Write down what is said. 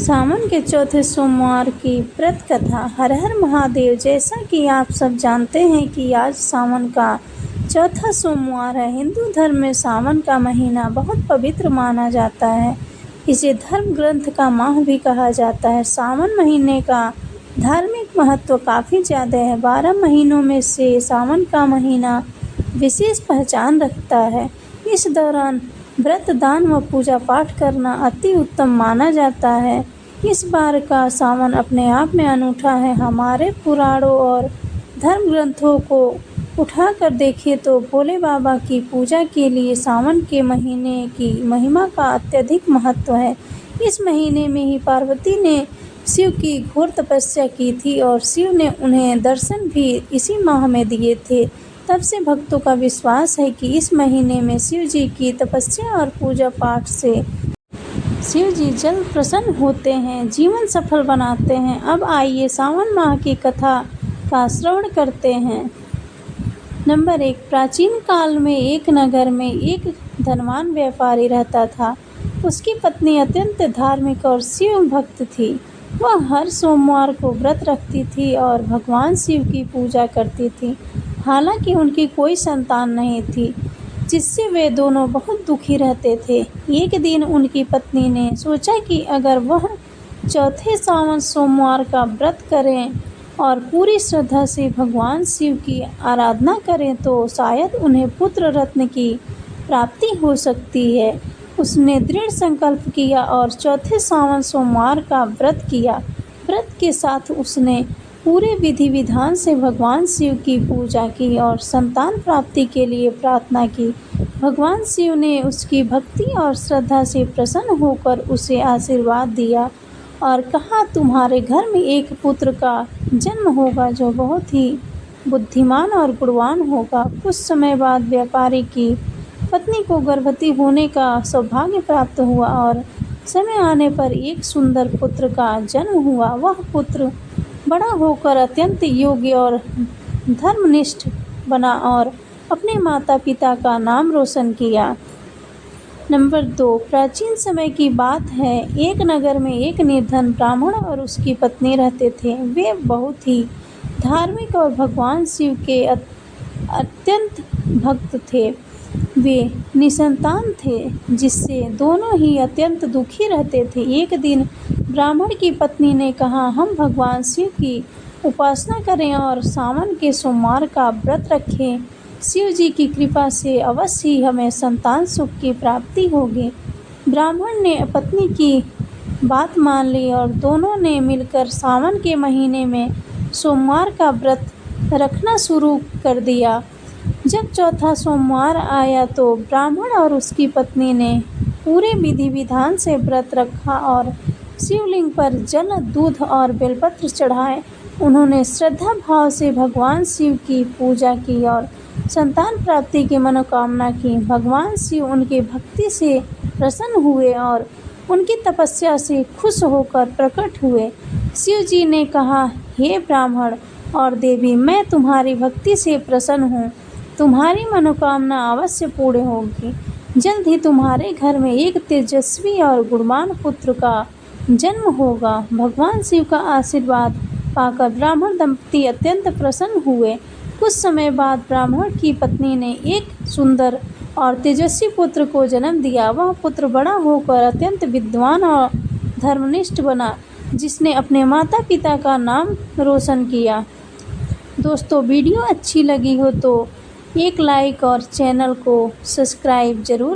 सावन के चौथे सोमवार की व्रत कथा। हर हर महादेव। जैसा कि आप सब जानते हैं कि आज सावन का चौथा सोमवार है। हिंदू धर्म में सावन का महीना बहुत पवित्र माना जाता है। इसे धर्म ग्रंथ का माह भी कहा जाता है। सावन महीने का धार्मिक महत्व काफ़ी ज़्यादा है। 12 महीनों में से सावन का महीना विशेष पहचान रखता है। इस दौरान व्रत, दान व पूजा पाठ करना अति उत्तम माना जाता है। इस बार का सावन अपने आप में अनूठा है। हमारे पुराणों और धर्म ग्रंथों को उठाकर देखें तो भोले बाबा की पूजा के लिए सावन के महीने की महिमा का अत्यधिक महत्व है। इस महीने में ही पार्वती ने शिव की घोर तपस्या की थी और शिव ने उन्हें दर्शन भी इसी माह में दिए थे। तब से भक्तों का विश्वास है कि इस महीने में शिव जी की तपस्या और पूजा पाठ से शिव जी जल्द प्रसन्न होते हैं, जीवन सफल बनाते हैं। अब आइए सावन माह की कथा का श्रवण करते हैं। नंबर 1। प्राचीन काल में एक नगर में एक धनवान व्यापारी रहता था। उसकी पत्नी अत्यंत धार्मिक और शिव भक्त थी। वह हर सोमवार को व्रत रखती थी और भगवान शिव की पूजा करती थी। हालांकि उनकी कोई संतान नहीं थी, जिससे वे दोनों बहुत दुखी रहते थे। एक दिन उनकी पत्नी ने सोचा कि अगर वह चौथे सावन सोमवार का व्रत करें और पूरी श्रद्धा से भगवान शिव की आराधना करें तो शायद उन्हें पुत्र रत्न की प्राप्ति हो सकती है। उसने दृढ़ संकल्प किया और चौथे सावन सोमवार का व्रत किया। व्रत के साथ उसने पूरे विधि विधान से भगवान शिव की पूजा की और संतान प्राप्ति के लिए प्रार्थना की। भगवान शिव ने उसकी भक्ति और श्रद्धा से प्रसन्न होकर उसे आशीर्वाद दिया और कहा, तुम्हारे घर में एक पुत्र का जन्म होगा जो बहुत ही बुद्धिमान और गुणवान होगा। कुछ समय बाद व्यापारी की पत्नी को गर्भवती होने का सौभाग्य प्राप्त हुआ और समय आने पर एक सुंदर पुत्र का जन्म हुआ। वह पुत्र बड़ा होकर अत्यंत योग्य और धर्मनिष्ठ बना और अपने माता पिता का नाम रोशन किया। नंबर 2। प्राचीन समय की बात है। एक नगर में एक निर्धन ब्राह्मण और उसकी पत्नी रहते थे। वे बहुत ही धार्मिक और भगवान शिव के अत्यंत भक्त थे। वे निसंतान थे, जिससे दोनों ही अत्यंत दुखी रहते थे। एक दिन ब्राह्मण की पत्नी ने कहा, हम भगवान शिव की उपासना करें और सावन के सोमवार का व्रत रखें। शिव जी की कृपा से अवश्य ही हमें संतान सुख की प्राप्ति होगी। ब्राह्मण ने पत्नी की बात मान ली और दोनों ने मिलकर सावन के महीने में सोमवार का व्रत रखना शुरू कर दिया। जब चौथा सोमवार आया तो ब्राह्मण और उसकी पत्नी ने पूरे विधि विधान से व्रत रखा और शिवलिंग पर जल, दूध और बेलपत्र चढ़ाए। उन्होंने श्रद्धा भाव से भगवान शिव की पूजा की और संतान प्राप्ति की मनोकामना की। भगवान शिव उनकी भक्ति से प्रसन्न हुए और उनकी तपस्या से खुश होकर प्रकट हुए। शिव जी ने कहा, हे ब्राह्मण और देवी, मैं तुम्हारी भक्ति से प्रसन्न हूँ। तुम्हारी मनोकामना अवश्य पूर्ण होगी। जल्द ही तुम्हारे घर में एक तेजस्वी और गुणवान पुत्र का जन्म होगा। भगवान शिव का आशीर्वाद पाकर ब्राह्मण दंपति अत्यंत प्रसन्न हुए। कुछ समय बाद ब्राह्मण की पत्नी ने एक सुंदर और तेजस्वी पुत्र को जन्म दिया। वह पुत्र बड़ा होकर अत्यंत विद्वान और धर्मनिष्ठ बना, जिसने अपने माता पिता का नाम रोशन किया। दोस्तों, वीडियो अच्छी लगी हो तो एक लाइक और चैनल को सब्सक्राइब जरूर